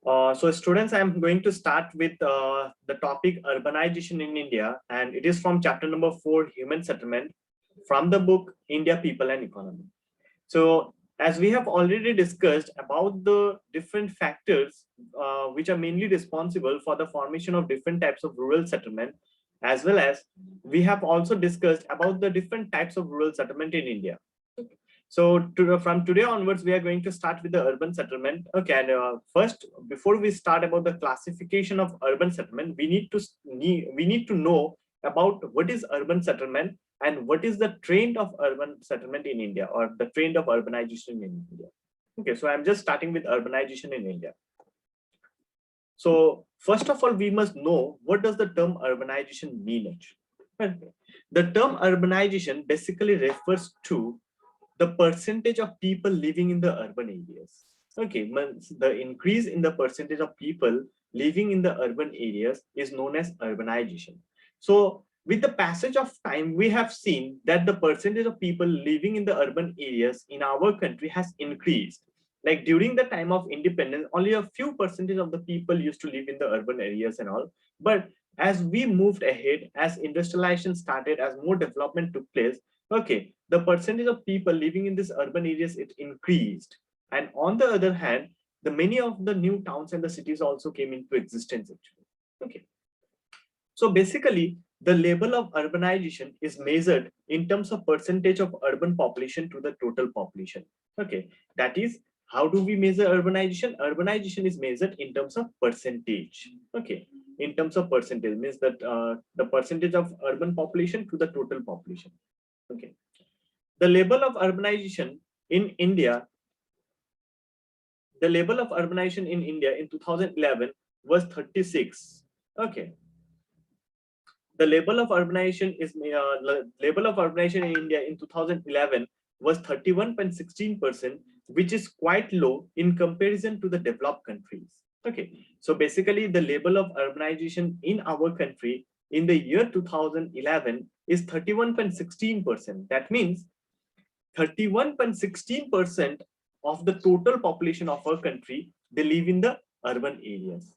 So students, I'm going to start with the topic urbanization in India, and it is from chapter number 4, human settlement, from the book India, People and Economy. So as we have already discussed about the different factors which are mainly responsible for the formation of different types of rural settlement, as well as we have also discussed about the different types of rural settlement in India. So from today onwards, we are going to start with the urban settlement. Okay, and first, before we start about the classification of urban settlement, we need to know about what is urban settlement and what is the trend of urban settlement in India, or the trend of urbanization in India. Okay, so I'm just starting with urbanization in India. So first of all, we must know what does the term urbanization mean actually. The term urbanization basically refers to the percentage of people living in the urban areas. Okay, the increase in the percentage of people living in the urban areas is known as urbanization. So with the passage of time, we have seen that the percentage of people living in the urban areas in our country has increased. Like during the time of independence, only a few percentage of the people used to live in the urban areas and all. But as we moved ahead, as industrialization started, as more development took place, okay, the percentage of people living in these urban areas, it increased. And on the other hand, the many of the new towns and the cities also came into existence actually. Okay. So basically, the level of urbanization is measured in terms of percentage of urban population to the total population. Okay, that is, how do we measure urbanization? Urbanization is measured in terms of percentage. Okay, in terms of percentage means that the percentage of urban population to the total population. Okay, the level of urbanization in India, the level of urbanization in India in 2011 was 36. Okay, the level of urbanization is level of urbanization in India in 2011 was 31.16%, which is quite low in comparison to the developed countries. Okay, so basically the level of urbanization in our country in the year 2011 is 31.16%. That means 31.16% of the total population of our country, they live in the urban areas.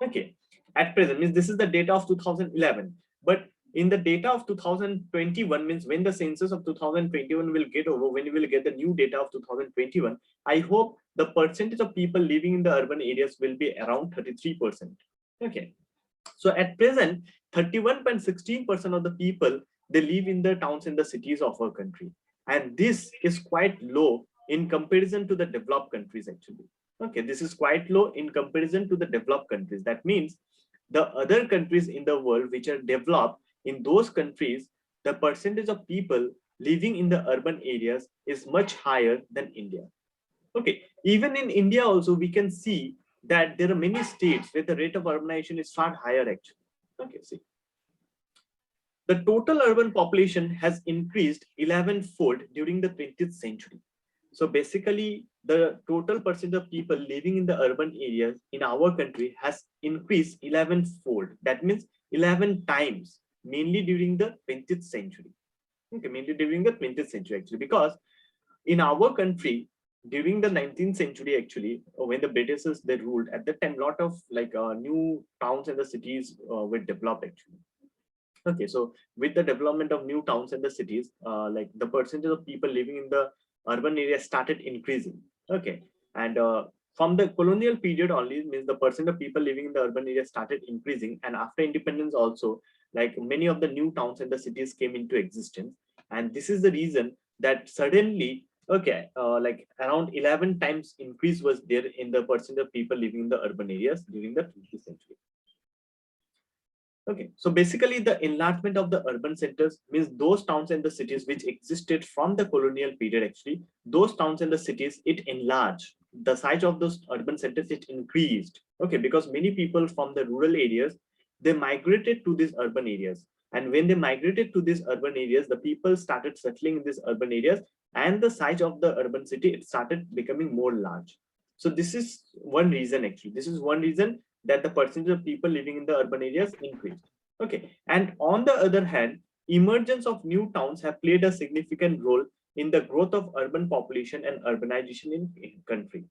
Okay, at present means this is the data of 2011, but in the data of 2021, means when the census of 2021 will get over, when we will get the new data of 2021, I hope the percentage of people living in the urban areas will be around 33%. Okay, so at present 31.16% of the people, they live in the towns and the cities of our country, and this is quite low in comparison to the developed countries actually. Okay, this is quite low in comparison to the developed countries. That means the other countries in the world which are developed, in those countries the percentage of people living in the urban areas is much higher than India. Okay, even in India also we can see that there are many states where the rate of urbanization is far higher actually. Okay, see, the total urban population has increased 11-fold during the 20th century. So basically, the total percentage of people living in the urban areas in our country has increased 11-fold. That means 11 times, mainly during the 20th century. Okay, mainly during the 20th century actually, because in our country during the 19th century actually, when the Britishers they ruled at that time, lot of like new towns and the cities were developed actually. Okay, so with the development of new towns and the cities, like the percentage of people living in the urban area started increasing. Okay, and from the colonial period only, means the percent of people living in the urban area started increasing, and after independence also, like many of the new towns and the cities came into existence, and this is the reason that suddenly, okay, like around 11 times increase was there in the percent of people living in the urban areas during the 20th century. Okay, so basically the enlargement of the urban centers means those towns and the cities which existed from the colonial period actually, those towns and the cities, it enlarged. The size of those urban centers, it increased. Okay, because many people from the rural areas, they migrated to these urban areas. And when they migrated to these urban areas, the people started settling in these urban areas, and the size of the urban city, it started becoming more large. So this is one reason actually. This is one reason that the percentage of people living in the urban areas increased. Okay, and on the other hand, emergence of new towns have played a significant role in the growth of urban population and urbanization in country.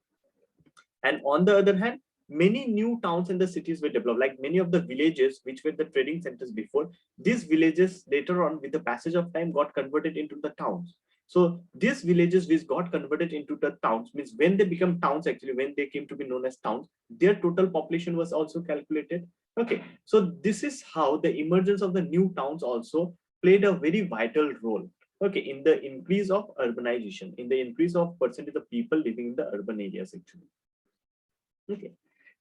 And on the other hand, many new towns and the cities were developed, like many of the villages which were the trading centers before. These villages later on, with the passage of time, got converted into the towns. So these villages which got converted into the towns, means when they become towns, actually when they came to be known as towns, their total population was also calculated. Okay, so this is how the emergence of the new towns also played a very vital role, okay, in the increase of urbanization, in the increase of percentage of people living in the urban areas actually. Okay,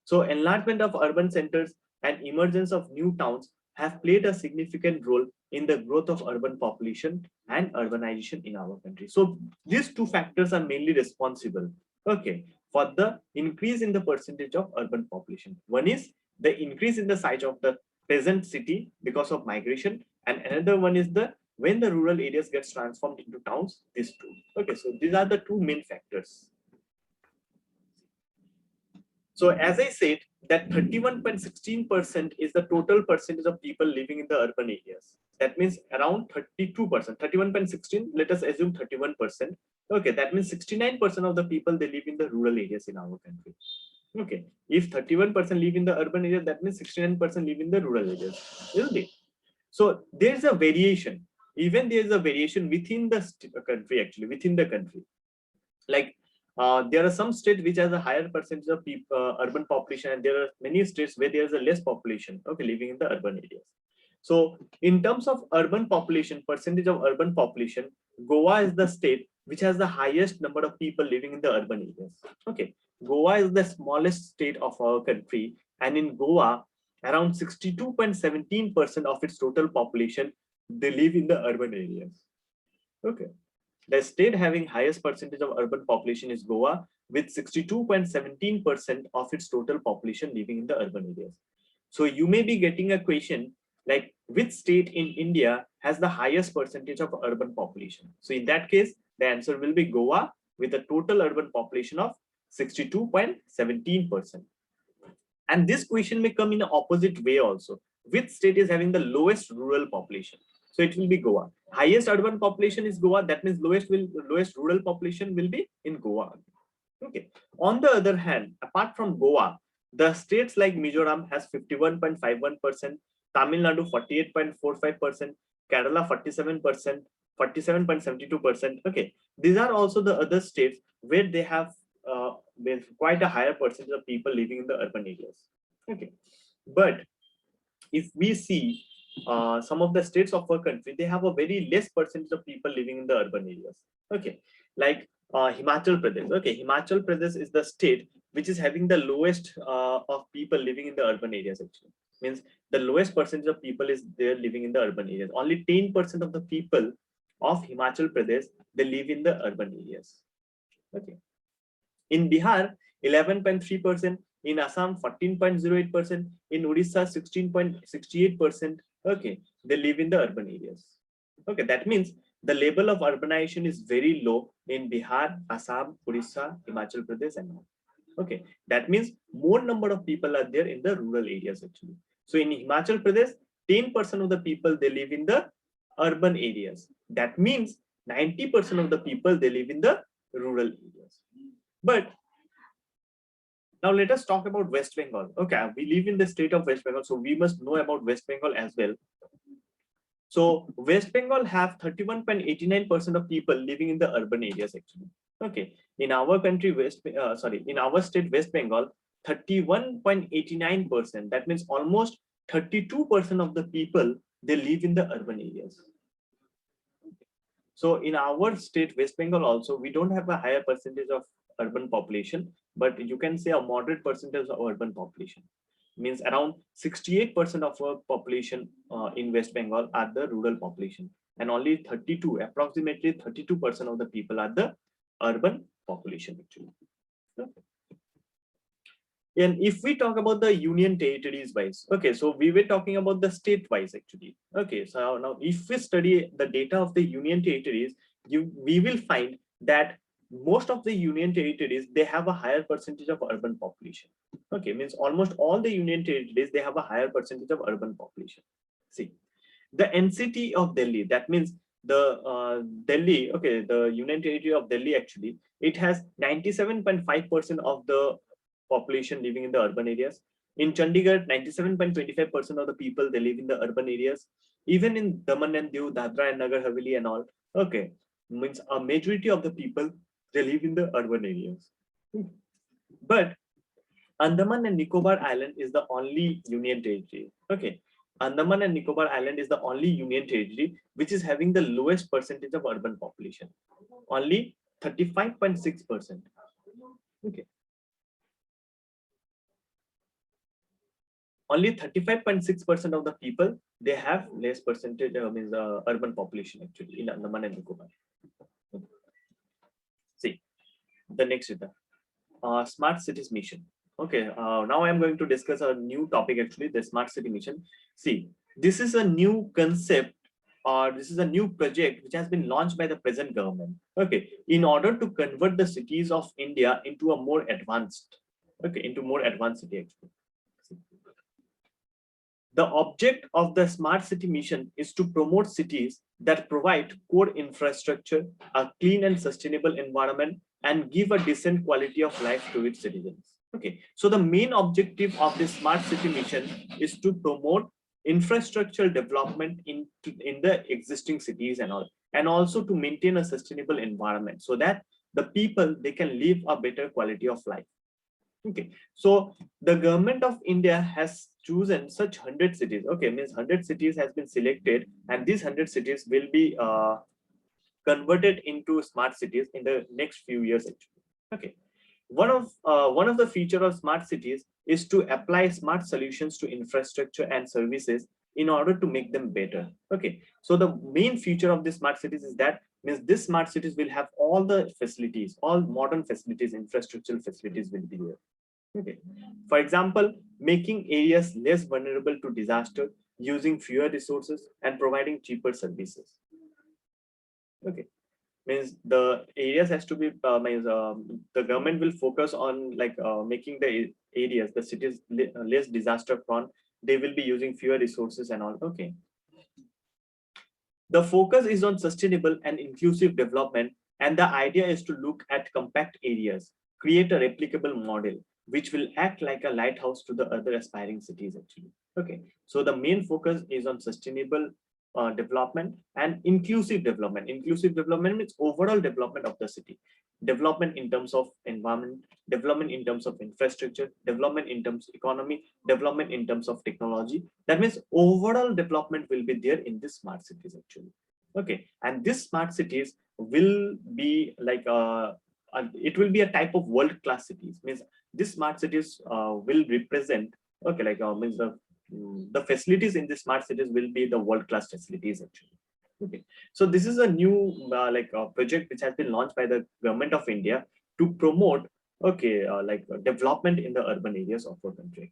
so enlargement of urban centers and emergence of new towns have played a significant role in the growth of urban population and urbanization in our country. So these two factors are mainly responsible, okay, for the increase in the percentage of urban population. One is the increase in the size of the present city because of migration, and another one is the when the rural areas gets transformed into towns. These two. Okay, so these are the two main factors. So as I said, that 31.16% is the total percentage of people living in the urban areas. That means around 32%, 31.16, let us assume 31%. Okay, that means 69% of the people, they live in the rural areas in our country. Okay, if 31% live in the urban area, that means 69% live in the rural areas, isn't it? So there's a variation. Even there's a variation within the country, actually, within the country. Like there are some states which has a higher percentage of urban population, and there are many states where there is a less population, okay, living in the urban areas. So in terms of urban population, percentage of urban population, Goa is the state which has the highest number of people living in the urban areas. Okay, Goa is the smallest state of our country, and in Goa, around 62.17% of its total population, they live in the urban areas. Okay. The state having highest percentage of urban population is Goa, with 62.17% of its total population living in the urban areas. So you may be getting a question like, which state in India has the highest percentage of urban population? So in that case, the answer will be Goa, with a total urban population of 62.17%. And this question may come in the opposite way also. Which state is having the lowest rural population? So it will be Goa. Highest urban population is Goa. That means lowest rural population will be in Goa. Okay. On the other hand, apart from Goa, the states like Mizoram has 51.51%, Tamil Nadu 48.45%, Kerala 47%, 47.72%. Okay. These are also the other states where they have with quite a higher percentage of people living in the urban areas. Okay. But if we see some of the states of our country, they have a very less percentage of people living in the urban areas. Okay, like Himachal Pradesh. Okay, Himachal Pradesh is the state which is having the lowest of people living in the urban areas. Actually, means the lowest percentage of people is there living in the urban areas. Only 10% of the people of Himachal Pradesh, they live in the urban areas. Okay, in Bihar, 11.3%. In Assam, 14.08%. In Odisha, 16.68%. Okay, they live in the urban areas. Okay, that means the level of urbanization is very low in Bihar, Assam, Odisha, Himachal Pradesh, and all. Okay, that means more number of people are there in the rural areas actually. So in Himachal Pradesh, 10% of the people, they live in the urban areas. That means 90% of the people, they live in the rural areas. But now let us talk about West Bengal. Okay, we live in the state of West Bengal, so we must know about West Bengal as well. So West Bengal have 31.89% of people living in the urban areas actually. Okay, in our country, in our state West Bengal, 31.89%. That means almost 32% of the people, they live in the urban areas. So in our state West Bengal also, we don't have a higher percentage of urban population, but you can say a moderate percentage of urban population. Means around 68% of our population in West Bengal are the rural population, and only approximately 32% of the people are the urban population actually. Okay. And if we talk about the union territories wise, okay, so we were talking about the state wise actually. Okay, so now if we study the data of the union territories, we will find that most of the union territories, they have a higher percentage of urban population. Okay, means almost all the union territories, they have a higher percentage of urban population. See, the NCT of Delhi, that means the Delhi, okay, the union territory of Delhi actually, it has 97.5% of the population living in the urban areas. In Chandigarh, 97.25% of the people, they live in the urban areas. Even in Daman and Diu, Dadra and Nagar Haveli and all, okay, means a majority of the people, they live in the urban areas. But Andaman and Nicobar Island is the only union territory. Okay. Andaman and Nicobar Island is the only union territory which is having the lowest percentage of urban population. Only 35.6%. Okay. Only 35.6% of the people, they have less percentage, means urban population actually in Andaman and Nicobar. Okay. See, the next is the smart cities mission. Okay, now I'm going to discuss a new topic actually, the smart city mission. See, this is a new concept or this is a new project which has been launched by the present government. Okay, in order to convert the cities of India into a more advanced, okay, into more advanced city actually. The object of the smart city mission is to promote cities that provide core infrastructure, a clean and sustainable environment, and give a decent quality of life to its citizens. Okay, so the main objective of the smart city mission is to promote infrastructural development in the existing cities and all, and also to maintain a sustainable environment so that the people, they can live a better quality of life. Okay, so the government of India has chosen such 100 cities. Okay, means 100 cities has been selected, and these 100 cities will be converted into smart cities in the next few years actually. Okay, one of the feature of smart cities is to apply smart solutions to infrastructure and services in order to make them better. Okay, so the main feature of these smart cities is that means this smart cities will have all the facilities, all modern facilities, infrastructural facilities will be there. Okay, for example, making areas less vulnerable to disaster, using fewer resources and providing cheaper services. Okay, means the areas has to be means the government will focus on like making the areas, the cities less disaster prone. They will be using fewer resources and all. Okay, the focus is on sustainable and inclusive development, and the idea is to look at compact areas, create a replicable model which will act like a lighthouse to the other aspiring cities actually. Okay, so the main focus is on sustainable development and inclusive development. Inclusive development means overall development of the city. Development in terms of environment, development in terms of infrastructure, development in terms of economy, development in terms of technology. That means overall development will be there in this smart cities actually. Okay, and this smart cities will be like it will be a type of world-class cities. Means this smart cities will represent, okay, like means the facilities in the smart cities will be the world-class facilities actually. Okay, so this is a new project which has been launched by the government of India to promote, okay, development in the urban areas of our country.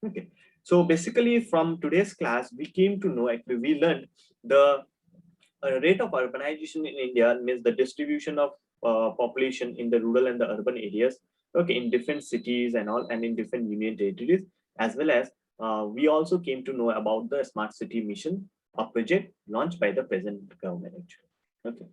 Okay, so basically from today's class we came to know, actually we learned the rate of urbanization in India, means the distribution of population in the rural and the urban areas, okay, in different cities and all, and in different union territories, as well as we also came to know about the smart city mission, a project launched by the present government actually. Okay.